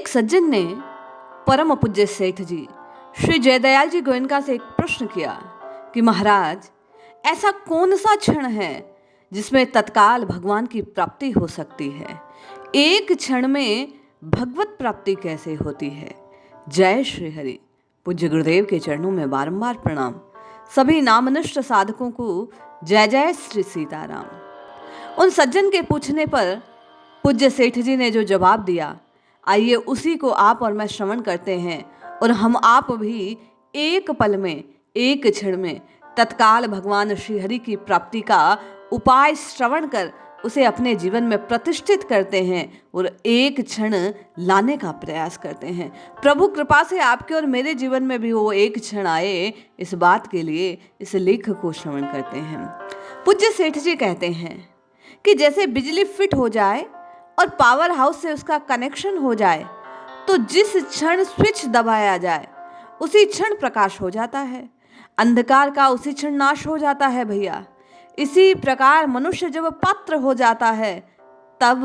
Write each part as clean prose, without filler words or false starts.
एक सज्जन ने परम पूज्य सेठ जी श्री जयदयाल जी गोयनका से एक प्रश्न किया कि महाराज, ऐसा कौन सा क्षण है जिसमें तत्काल भगवान की प्राप्ति हो सकती है? एक क्षण में भगवत प्राप्ति कैसे होती है? जय श्री हरि। पूज्य गुरुदेव के चरणों में बारंबार प्रणाम। सभी नामनिष्ठ साधकों को जय जय श्री सीताराम। उन सज्जन के पूछने पर पूज्य सेठ जी ने जो जवाब दिया, आइए उसी को आप और मैं श्रवण करते हैं और हम आप भी एक पल में, एक क्षण में तत्काल भगवान श्री हरि की प्राप्ति का उपाय श्रवण कर उसे अपने जीवन में प्रतिष्ठित करते हैं और एक क्षण लाने का प्रयास करते हैं। प्रभु कृपा से आपके और मेरे जीवन में भी वो एक क्षण आए, इस बात के लिए इस लेख को श्रवण करते हैं। पूज्य सेठ जी कहते हैं कि जैसे बिजली फिट हो जाए और पावर हाउस से उसका कनेक्शन हो जाए तो जिस क्षण स्विच दबाया जाए उसी क्षण प्रकाश हो जाता है, अंधकार का उसी क्षण नाश हो जाता है भैया। इसी प्रकार मनुष्य जब पात्र हो जाता है तब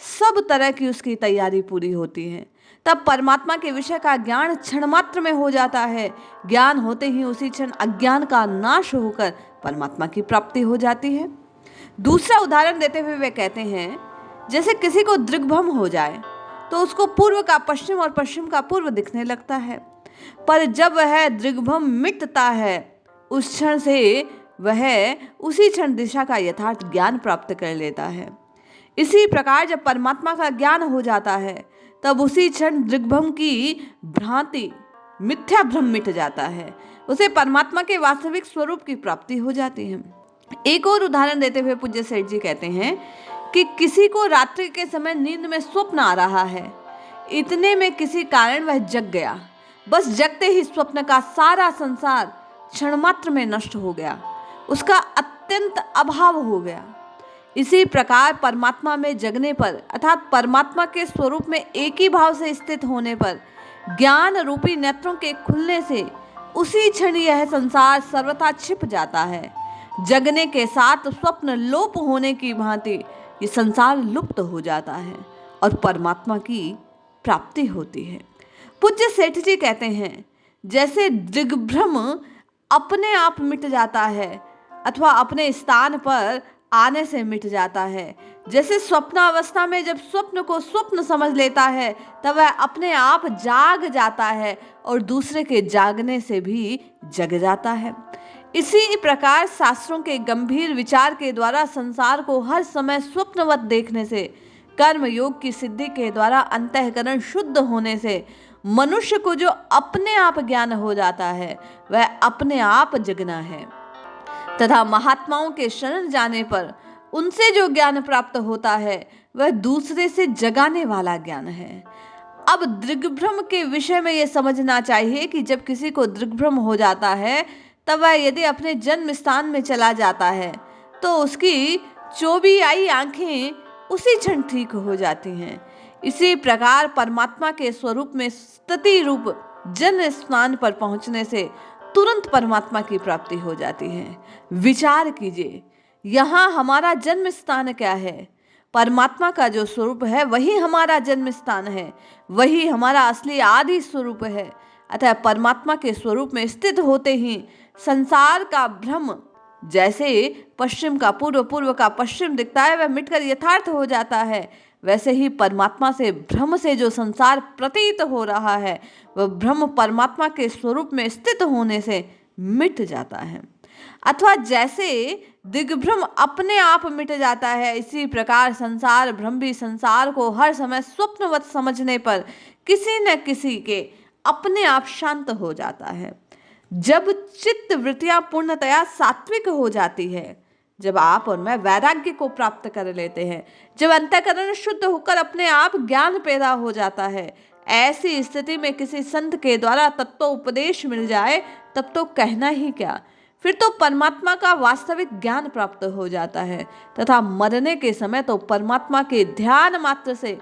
सब तरह की उसकी तैयारी पूरी होती है। तब परमात्मा के विषय का ज्ञान क्षण मात्र में हो जाता है। ज्ञान होते ही उसी क्षण अज्ञान का नाश होकर परमात्मा की प्राप्ति हो जाती है। दूसरा उदाहरण देते हुए वे कहते हैं, जैसे किसी को दिग्भ्रम हो जाए तो उसको पूर्व का पश्चिम और पश्चिम का पूर्व दिखने लगता है, पर जब वह दिग्भ्रम मिटता है उस क्षण से वह उसी क्षण दिशा का यथार्थ ज्ञान प्राप्त कर लेता है। इसी प्रकार जब परमात्मा का ज्ञान हो जाता है तब उसी क्षण दिग्भ्रम की भ्रांति, मिथ्या भ्रम मिट जाता है, उसे परमात्मा के वास्तविक स्वरूप की प्राप्ति हो जाती है। एक और उदाहरण देते हुए पूज्य सेठ जी कहते हैं कि किसी को रात्रि के समय नींद में स्वप्न आ रहा है, इतने में किसी कारण वह जग गया। बस जगते ही स्वप्न का सारा संसार क्षण मात्र में नष्ट हो गया, उसका अत्यंत अभाव हो गया। इसी प्रकार परमात्मा में जगने पर अर्थात परमात्मा के स्वरूप में एक ही भाव से स्थित होने पर ज्ञान रूपी नेत्रों के खुलने से उसी क्षण यह संसार सर्वथा छिप जाता है। जगने के साथ स्वप्न लोप होने की भांति ये संसार लुप्त हो जाता है और परमात्मा की प्राप्ति होती है। पूज्य सेठ जी कहते हैं, जैसे दिग्भ्रम अपने आप मिट जाता है अथवा अपने स्थान पर आने से मिट जाता है, जैसे स्वप्नावस्था में जब स्वप्न को स्वप्न समझ लेता है तब वह अपने आप जाग जाता है और दूसरे के जागने से भी जग जाता है। इसी प्रकार शास्त्रों के गंभीर विचार के द्वारा संसार को हर समय स्वप्नवत देखने से, कर्म योग की सिद्धि के द्वारा अंतःकरण शुद्ध होने से मनुष्य को जो अपने आप ज्ञान हो जाता है वह अपने आप जगना है, तथा महात्माओं के शरण जाने पर उनसे जो ज्ञान प्राप्त होता है वह दूसरे से जगाने वाला ज्ञान है। अब दिग्भ्रम के विषय में यह समझना चाहिए कि जब किसी को दिग्भ्रम हो जाता है तब वह यदि अपने जन्म स्थान में चला जाता है तो उसकी चौबी आई आंखें उसी क्षण ठीक हो जाती हैं। इसी प्रकार परमात्मा के स्वरूप में स्थिति रूप जन्म स्थान पर पहुंचने से तुरंत परमात्मा की प्राप्ति हो जाती है। विचार कीजिए, यहाँ हमारा जन्म स्थान क्या है? परमात्मा का जो स्वरूप है वही हमारा जन्म स्थान है, वही हमारा असली आदि स्वरूप है। अतः परमात्मा के स्वरूप में स्थित होते ही संसार का भ्रम, जैसे पश्चिम का पूर्व, पूर्व का पश्चिम दिखता है, वह मिटकर यथार्थ हो जाता है। वैसे ही परमात्मा से भ्रम से जो संसार प्रतीत हो रहा है वह भ्रम परमात्मा के स्वरूप में स्थित होने से मिट जाता है। अथवा जैसे दिग्भ्रम अपने आप मिट जाता है, इसी प्रकार संसार भ्रम भी संसार को हर समय स्वप्नवत समझने पर किसी न किसी के अपने आप शांत हो जाता है। जब चित्त वृत्तियां पूर्णतया सात्विक हो जाती है, जब आप और मैं वैराग्य को प्राप्त कर लेते हैं, जब अंतःकरण शुद्ध होकर अपने आप ज्ञान पैदा हो जाता है, ऐसी स्थिति में किसी संत के द्वारा तत्वोपदेश मिल जाए तब तो कहना ही क्या, फिर तो परमात्मा का वास्तविक ज्ञान प्राप्त हो जाता है तथा मरने के समय तो परमात्मा के ध्यान मात्र से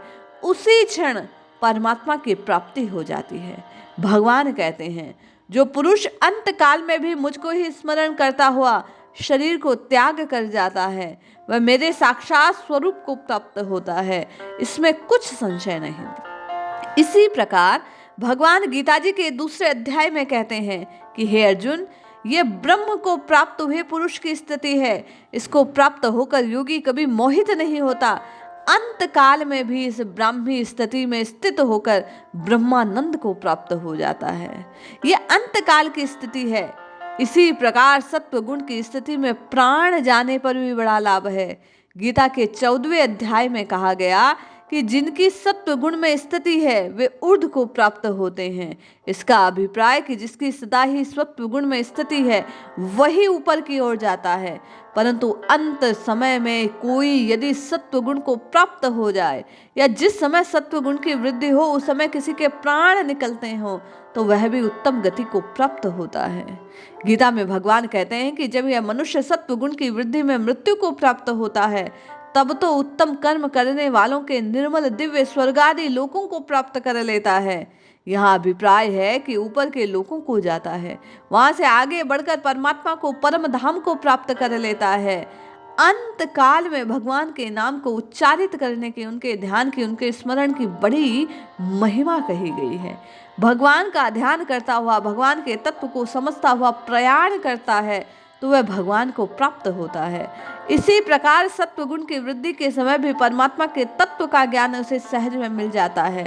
उसी क्षण परमात्मा की प्राप्ति हो जाती है। भगवान कहते हैं, जो पुरुष अंत काल में भी मुझको ही स्मरण करता हुआ शरीर को त्याग कर जाता है वह मेरे साक्षात स्वरूप को प्राप्त होता है, इसमें कुछ संशय नहीं। इसी प्रकार भगवान गीता जी के दूसरे अध्याय में कहते हैं कि हे अर्जुन, ये ब्रह्म को प्राप्त हुए पुरुष की स्थिति है। इसको प्राप्त होकर योगी कभी मोहित नहीं होता, अंत काल में भी इस ब्राह्मी स्थिति में स्थित होकर ब्रह्मानंद को प्राप्त हो जाता है। ये अंत काल की स्थिति है। इसी प्रकार सत्व गुण की स्थिति में प्राण जाने पर भी बड़ा लाभ है। गीता के 14वें अध्याय में कहा गया कि जिनकी सत्व गुण में स्थिति है वे ऊर्ध्व को प्राप्त होते हैं। इसका अभिप्राय कि जिसकी सदा ही सत्व गुण में स्थिति है वही ऊपर की ओर जाता है। परंतु अंत समय में कोई यदि सत्व गुण को प्राप्त हो जाए या जिस समय सत्व गुण की वृद्धि हो उस समय किसी के प्राण निकलते हो तो वह भी उत्तम गति को प्राप्त होता है। गीता में भगवान कहते हैं कि जब यह मनुष्य सत्व गुण की वृद्धि में मृत्यु को प्राप्त होता है तब तो उत्तम कर्म करने वालों के निर्मल दिव्य स्वर्ग आदि लोकों को प्राप्त कर लेता है। यहाँ अभिप्राय है कि ऊपर के लोकों को जाता है, वहां से आगे बढ़कर परमात्मा को परम धाम को प्राप्त कर लेता है। अंत काल में भगवान के नाम को उच्चारित करने की, उनके ध्यान की, उनके स्मरण की बड़ी महिमा कही गई है। भगवान का ध्यान करता हुआ, भगवान के तत्व को समझता हुआ प्रयाण करता है तो वह भगवान को प्राप्त होता है। इसी प्रकार सत्व गुण की वृद्धि के समय भी परमात्मा के तत्व का ज्ञान उसे सहज में मिल जाता है।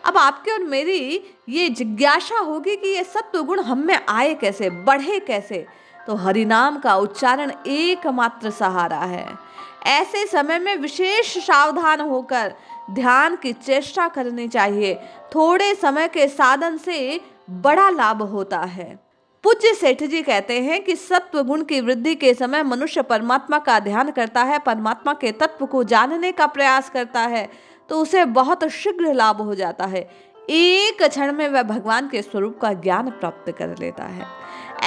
अब आपके और मेरी ये जिज्ञासा होगी कि ये सत्व गुण हम में आए कैसे, बढ़े कैसे? तो हरिनाम का उच्चारण एकमात्र सहारा है। ऐसे समय में विशेष सावधान होकर ध्यान की चेष्टा करनी चाहिए। थोड़े समय के साधन से बड़ा लाभ होता है। पूज्य सेठ जी कहते हैं कि सत्व गुण की वृद्धि के समय मनुष्य परमात्मा का ध्यान करता है, परमात्मा के तत्व को जानने का प्रयास करता है तो उसे बहुत शीघ्र लाभ हो जाता है। एक क्षण में वह भगवान के स्वरूप का ज्ञान प्राप्त कर लेता है।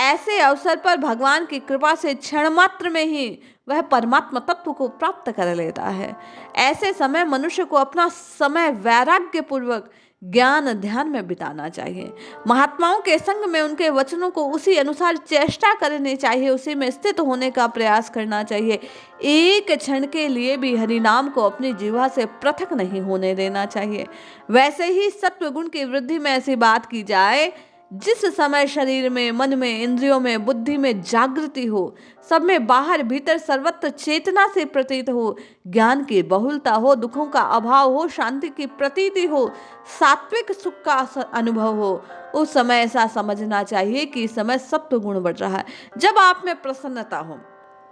ऐसे अवसर पर भगवान की कृपा से क्षण मात्र में ही वह परमात्मा तत्व को प्राप्त कर लेता है। ऐसे समय मनुष्य को अपना समय वैराग्य पूर्वक ज्ञान ध्यान में बिताना चाहिए। महात्माओं के संग में उनके वचनों को उसी अनुसार चेष्टा करनी चाहिए, उसी में स्थित होने का प्रयास करना चाहिए। एक क्षण के लिए भी हरि नाम को अपनी जीवा से पृथक नहीं होने देना चाहिए। वैसे ही सत्व गुण की वृद्धि में ऐसी बात की जाए जिस समय शरीर में, मन में, इंद्रियों में, बुद्धि में जागृति हो, सब में बाहर भीतर सर्वत्र चेतना से प्रतीत हो, ज्ञान की बहुलता हो, दुखों का अभाव हो, शांति की प्रतीति हो, सात्विक सुख का अनुभव हो, उस समय ऐसा समझना चाहिए कि इस समय सत्व गुण बढ़ रहा है। जब आप में प्रसन्नता हो,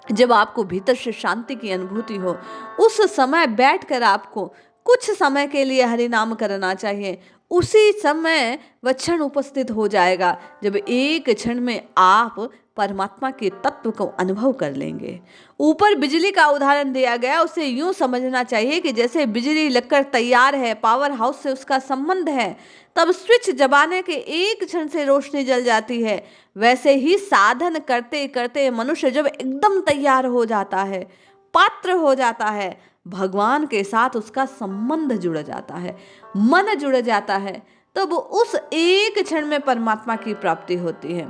जब आपको भीतर से शांति की अनुभूति हो, उस समय बैठकर आपको कुछ समय के लिए हरि नाम करना चाहिए। उसी समय वह क्षण उपस्थित हो जाएगा जब एक क्षण में आप परमात्मा के तत्व को अनुभव कर लेंगे। ऊपर बिजली का उदाहरण दिया गया, उसे यूं समझना चाहिए कि जैसे बिजली लगकर तैयार है, पावर हाउस से उसका संबंध है, तब स्विच दबाने के एक क्षण से रोशनी जल जाती है। वैसे ही साधन करते करते मनुष्य जब एकदम तैयार हो जाता है, पात्र हो जाता है, भगवान के साथ उसका संबंध जुड़ जाता है, मन जुड़ जाता है, तब उस एक क्षण में परमात्मा की प्राप्ति होती है।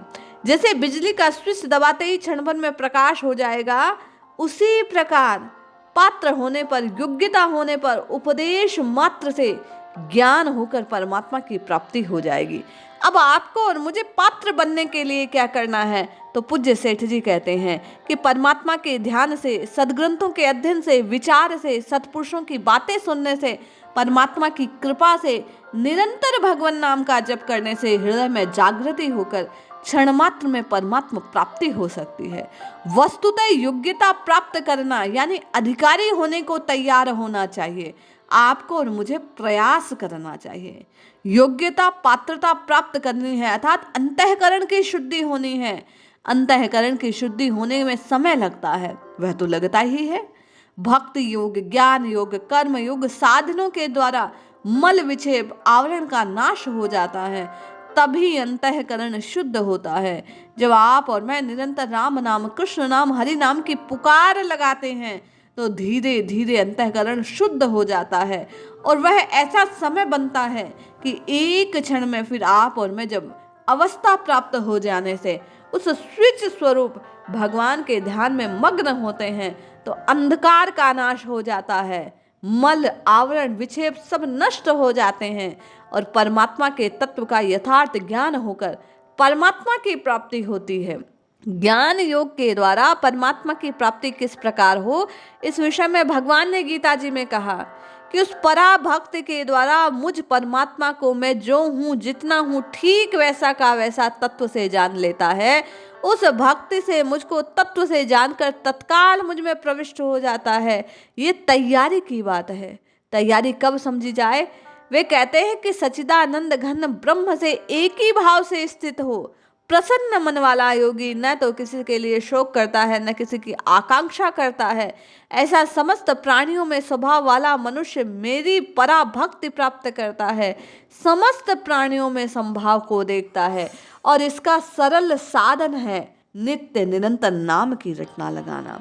जैसे बिजली का स्विच दबाते ही क्षण भर में प्रकाश हो जाएगा, उसी प्रकार पात्र होने पर, योग्यता होने पर, उपदेश मात्र से ज्ञान होकर परमात्मा की प्राप्ति हो जाएगी। अब आपको और मुझे पात्र बनने के लिए क्या करना है? तो पूज्य सेठ जी कहते हैं कि परमात्मा के ध्यान से, सद्ग्रंथों के अध्ययन से, विचार से, सत्पुरुषों की बातें सुनने से, परमात्मा की कृपा से, निरंतर भगवान नाम का जप करने से हृदय में जागृति होकर क्षण मात्र में परमात्मा प्राप्ति हो सकती है। वस्तुतः योग्यता प्राप्त करना यानी अधिकारी होने को तैयार होना चाहिए। आपको और मुझे प्रयास करना चाहिए। योग्यता, पात्रता प्राप्त करनी है, अर्थात अंतःकरण की शुद्धि होनी है। अंतःकरण की शुद्धि होने में समय लगता है, वह तो लगता ही है। भक्ति योग, ज्ञान योग, कर्म योग साधनों के द्वारा मल विक्षेप, आवरण का नाश हो जाता है, तभी अंतःकरण शुद्ध होता है। जब आप और मैं निरंतर राम नाम, कृष्ण नाम, हरि नाम की पुकार लगाते हैं तो धीरे धीरे अंतःकरण शुद्ध हो जाता है और वह ऐसा समय बनता है कि एक क्षण में फिर आप और मैं जब अवस्था प्राप्त हो जाने से उस स्विच स्वरूप भगवान के ध्यान में मग्न होते हैं तो अंधकार का नाश हो जाता है, मल, आवरण, विक्षेप सब नष्ट हो जाते हैं और परमात्मा के तत्व का यथार्थ ज्ञान होकर परमात्मा की प्राप्ति होती है। ज्ञान योग के द्वारा परमात्मा की प्राप्ति किस प्रकार हो, इस विषय में भगवान ने गीता जी में कहा कि उस पराभक्त के द्वारा मुझ परमात्मा को मैं जो हूँ, जितना हूँ, ठीक वैसा का वैसा तत्व से जान लेता है। उस भक्ति से मुझको तत्व से जानकर तत्काल मुझ में प्रविष्ट हो जाता है। ये तैयारी की बात है। तैयारी कब समझी जाए? वे कहते हैं कि सच्चिदानंद घन ब्रह्म से एक ही भाव से स्थित हो। प्रसन्न मन वाला योगी न तो किसी के लिए शोक करता है, न किसी की आकांक्षा करता है। ऐसा समस्त प्राणियों में स्वभाव वाला मनुष्य मेरी पराभक्ति प्राप्त करता है। समस्त प्राणियों में संभाव को देखता है और इसका सरल साधन है नित्य निरंतर नाम की रटना लगाना।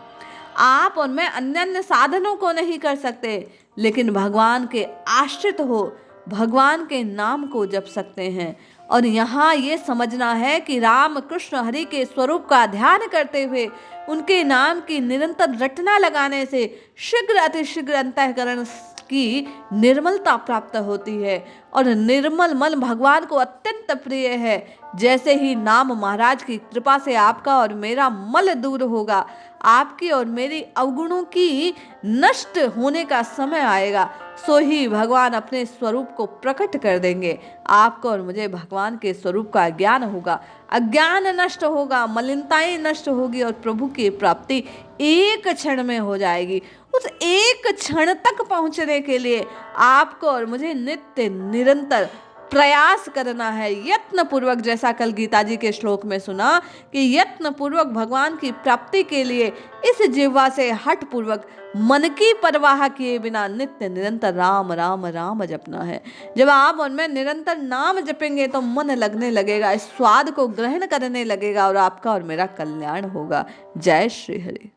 आप और मैं अन्य अन्य साधनों को नहीं कर सकते, लेकिन भगवान के आश्रित हो भगवान के नाम को जप सकते हैं। और यहाँ ये समझना है कि राम कृष्ण हरि के स्वरूप का ध्यान करते हुए उनके नाम की निरंतर रटना लगाने से शीघ्र अतिशीघ्र अंतःकरण की निर्मलता प्राप्त होती है और निर्मल मन भगवान को अत्यंत प्रिय है। जैसे ही नाम महाराज की कृपा से आपका और मेरा मल दूर होगा, आपकी और मेरी अवगुणों की नष्ट होने का समय आएगा, सो ही भगवान अपने स्वरूप को प्रकट कर देंगे। आपको और मुझे भगवान के स्वरूप का ज्ञान होगा, अज्ञान नष्ट होगा, मलिनताएं नष्ट होगी और प्रभु की प्राप्ति एक क्षण में हो जाएगी। उस एक क्षण तक पहुंचने के लिए आपको और मुझे नित्य निरंतर प्रयास करना है, यत्न पूर्वक। जैसा कल गीता जी के श्लोक में सुना कि यत्न पूर्वक भगवान की प्राप्ति के लिए इस जिह्वा से हठ पूर्वक मन की परवाह किए बिना नित्य निरंतर राम राम राम जपना है। जब आप और मैं निरंतर नाम जपेंगे तो मन लगने लगेगा, इस स्वाद को ग्रहण करने लगेगा और आपका और मेरा कल्याण होगा। जय श्री हरि।